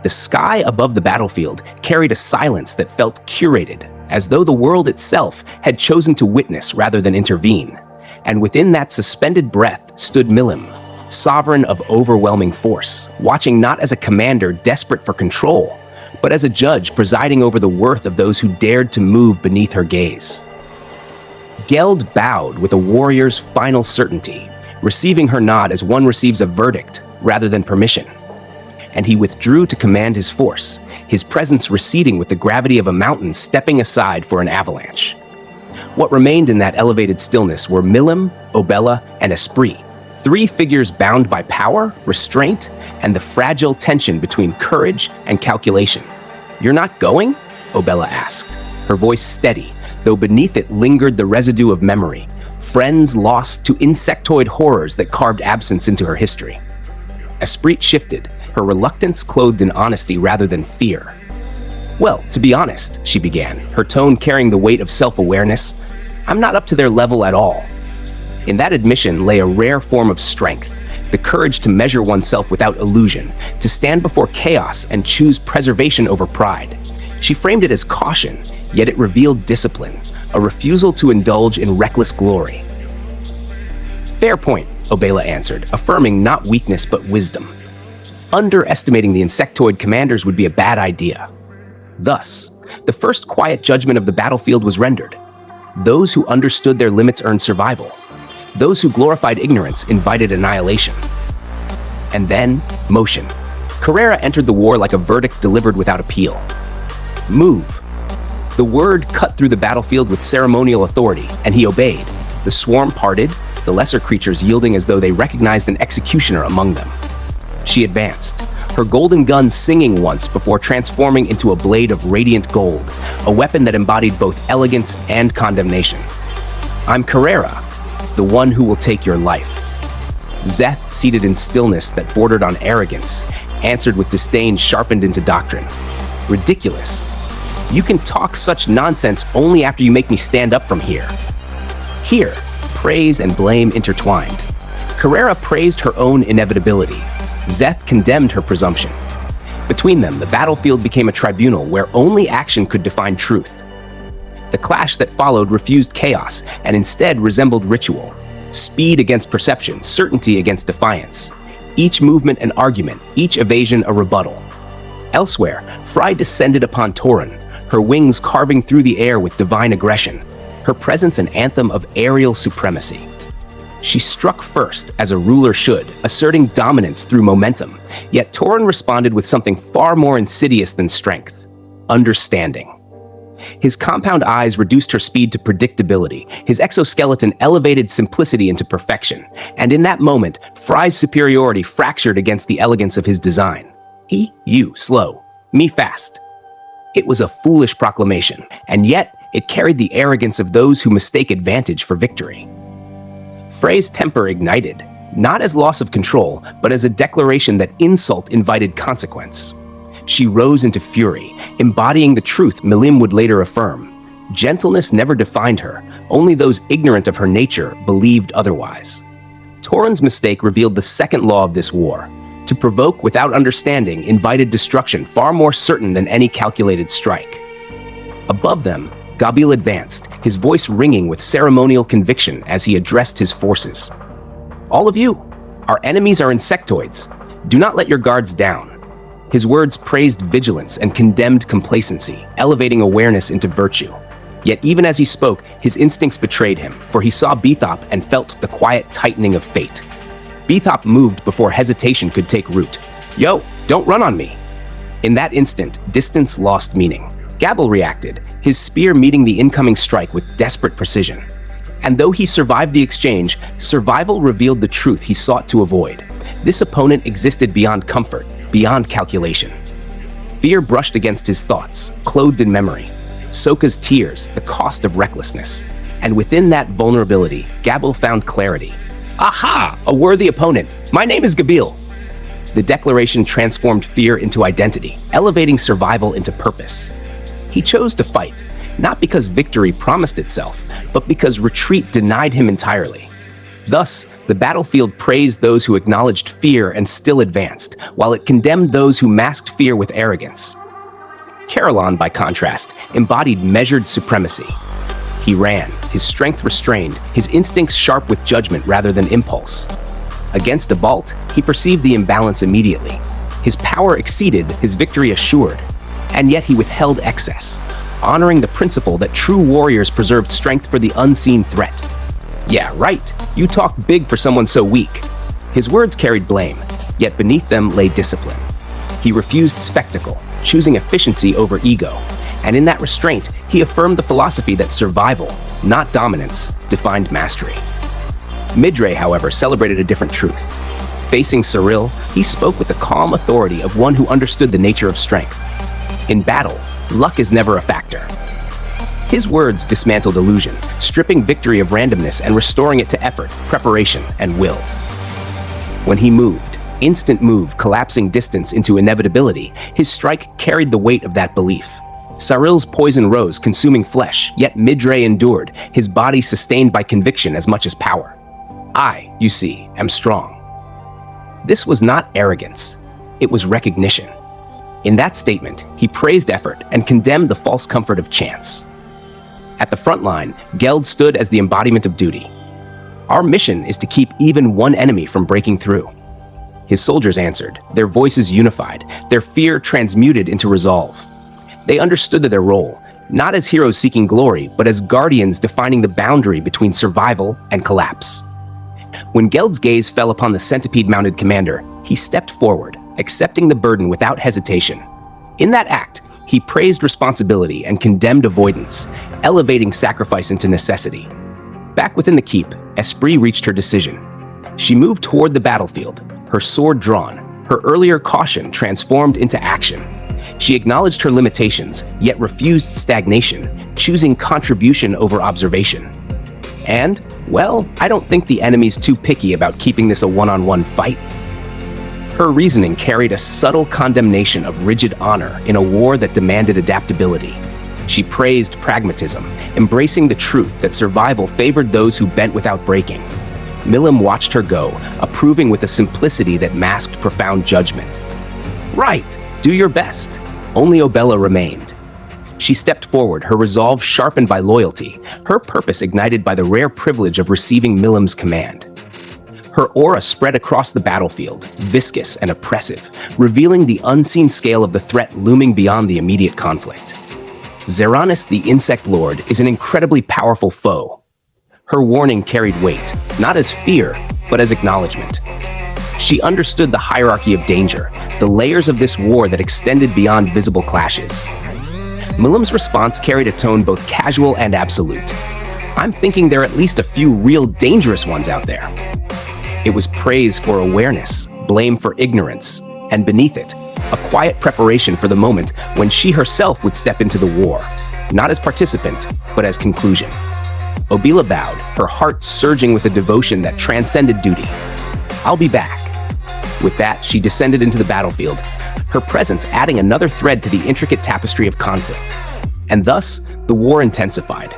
The sky above the battlefield carried a silence that felt curated, as though the world itself had chosen to witness rather than intervene. And within that suspended breath stood Milim, sovereign of overwhelming force, watching not as a commander desperate for control, but as a judge presiding over the worth of those who dared to move beneath her gaze. Geld bowed with a warrior's final certainty, receiving her nod as one receives a verdict rather than permission. And he withdrew to command his force, his presence receding with the gravity of a mountain stepping aside for an avalanche. What remained in that elevated stillness were Milim, Obella, and Esprit, three figures bound by power, restraint, and the fragile tension between courage and calculation. "You're not going?" Obella asked, her voice steady, though beneath it lingered the residue of memory, friends lost to insectoid horrors that carved absence into her history. Esprit shifted, her reluctance clothed in honesty rather than fear. "Well, to be honest," she began, her tone carrying the weight of self-awareness, "I'm not up to their level at all." In that admission lay a rare form of strength, the courage to measure oneself without illusion, to stand before chaos and choose preservation over pride. She framed it as caution, yet it revealed discipline, a refusal to indulge in reckless glory. "Fair point," Obella answered, affirming not weakness but wisdom. Underestimating the insectoid commanders would be a bad idea. Thus, the first quiet judgment of the battlefield was rendered. Those who understood their limits earned survival. Those who glorified ignorance invited annihilation. And then, motion. Carrera entered the war like a verdict delivered without appeal. "Move." The word cut through the battlefield with ceremonial authority, and he obeyed. The swarm parted, the lesser creatures yielding as though they recognized an executioner among them. She advanced, her golden gun singing once before transforming into a blade of radiant gold, a weapon that embodied both elegance and condemnation. "I'm Carrera, the one who will take your life." Zeth, seated in stillness that bordered on arrogance, answered with disdain sharpened into doctrine. "Ridiculous. You can talk such nonsense only after you make me stand up from here." Here, praise and blame intertwined. Carrera praised her own inevitability. Zeth condemned her presumption. Between them, the battlefield became a tribunal where only action could define truth. The clash that followed refused chaos and instead resembled ritual. Speed against perception, certainty against defiance. Each movement an argument, each evasion a rebuttal. Elsewhere, Frey descended upon Torun, her wings carving through the air with divine aggression, her presence an anthem of aerial supremacy. She struck first, as a ruler should, asserting dominance through momentum, yet Torun responded with something far more insidious than strength: understanding. His compound eyes reduced her speed to predictability, his exoskeleton elevated simplicity into perfection, and in that moment, Frey's superiority fractured against the elegance of his design. You, slow, me fast. It was a foolish proclamation, and yet it carried the arrogance of those who mistake advantage for victory. Frey's temper ignited, not as loss of control, but as a declaration that insult invited consequence. She rose into fury, embodying the truth Milim would later affirm. Gentleness never defined her, only those ignorant of her nature believed otherwise. Torun's mistake revealed the second law of this war. To provoke without understanding invited destruction far more certain than any calculated strike. Above them, Gabil advanced, his voice ringing with ceremonial conviction as he addressed his forces. "All of you, our enemies are insectoids. Do not let your guards down." His words praised vigilance and condemned complacency, elevating awareness into virtue. Yet even as he spoke, his instincts betrayed him, for he saw Bethop and felt the quiet tightening of fate. Bethop moved before hesitation could take root. "Yo, don't run on me." In that instant, distance lost meaning. Gabil reacted, his spear meeting the incoming strike with desperate precision. And though he survived the exchange, survival revealed the truth he sought to avoid. This opponent existed beyond comfort, beyond calculation. Fear brushed against his thoughts, clothed in memory. Sokka's tears, the cost of recklessness. And within that vulnerability, Gabil found clarity. "Aha! A worthy opponent. My name is Gabil." The declaration transformed fear into identity, elevating survival into purpose. He chose to fight, not because victory promised itself, but because retreat denied him entirely. Thus, The battlefield praised those who acknowledged fear and still advanced, while it condemned those who masked fear with arrogance. Carrera, by contrast, embodied measured supremacy. He ran, his strength restrained, his instincts sharp with judgment rather than impulse. Against Gabil, he perceived the imbalance immediately. His power exceeded, his victory assured. And yet he withheld excess, honoring the principle that true warriors preserved strength for the unseen threat. Yeah, right. You talk big for someone so weak. His words carried blame, yet beneath them lay discipline. He refused spectacle, choosing efficiency over ego. And in that restraint, he affirmed the philosophy that survival, not dominance, defined mastery. Midray, however, celebrated a different truth. Facing Cyril, he spoke with the calm authority of one who understood the nature of strength. In battle, luck is never a factor. His words dismantled illusion, stripping victory of randomness and restoring it to effort, preparation, and will. When he moved, instant move, collapsing distance into inevitability, his strike carried the weight of that belief. Cyril's poison rose, consuming flesh, yet Midray endured, his body sustained by conviction as much as power. I, you see, am strong. This was not arrogance. It was recognition. In that statement, he praised effort and condemned the false comfort of chance. At the front line, Geld stood as the embodiment of duty. Our mission is to keep even one enemy from breaking through. His soldiers answered, their voices unified, their fear transmuted into resolve. They understood their role, not as heroes seeking glory, but as guardians defining the boundary between survival and collapse. When Geld's gaze fell upon the centipede-mounted commander, he stepped forward, accepting the burden without hesitation. In that act, he praised responsibility and condemned avoidance, elevating sacrifice into necessity. Back within the keep, Esprit reached her decision. She moved toward the battlefield, her sword drawn, her earlier caution transformed into action. She acknowledged her limitations, yet refused stagnation, choosing contribution over observation. And, well, I don't think the enemy's too picky about keeping this a one-on-one fight. Her reasoning carried a subtle condemnation of rigid honor in a war that demanded adaptability. She praised pragmatism, embracing the truth that survival favored those who bent without breaking. Milim watched her go, approving with a simplicity that masked profound judgment. Right, do your best. Only Obella remained. She stepped forward, her resolve sharpened by loyalty, her purpose ignited by the rare privilege of receiving Milim's command. Her aura spread across the battlefield, viscous and oppressive, revealing the unseen scale of the threat looming beyond the immediate conflict. Zeranus, the Insect Lord, is an incredibly powerful foe. Her warning carried weight, not as fear, but as acknowledgement. She understood the hierarchy of danger, the layers of this war that extended beyond visible clashes. Milim's response carried a tone both casual and absolute. I'm thinking there are at least a few real dangerous ones out there. It was praise for awareness, blame for ignorance, and beneath it, a quiet preparation for the moment when she herself would step into the war, not as participant, but as conclusion. Obella bowed, her heart surging with a devotion that transcended duty. I'll be back. With that, she descended into the battlefield, her presence adding another thread to the intricate tapestry of conflict. And thus, the war intensified.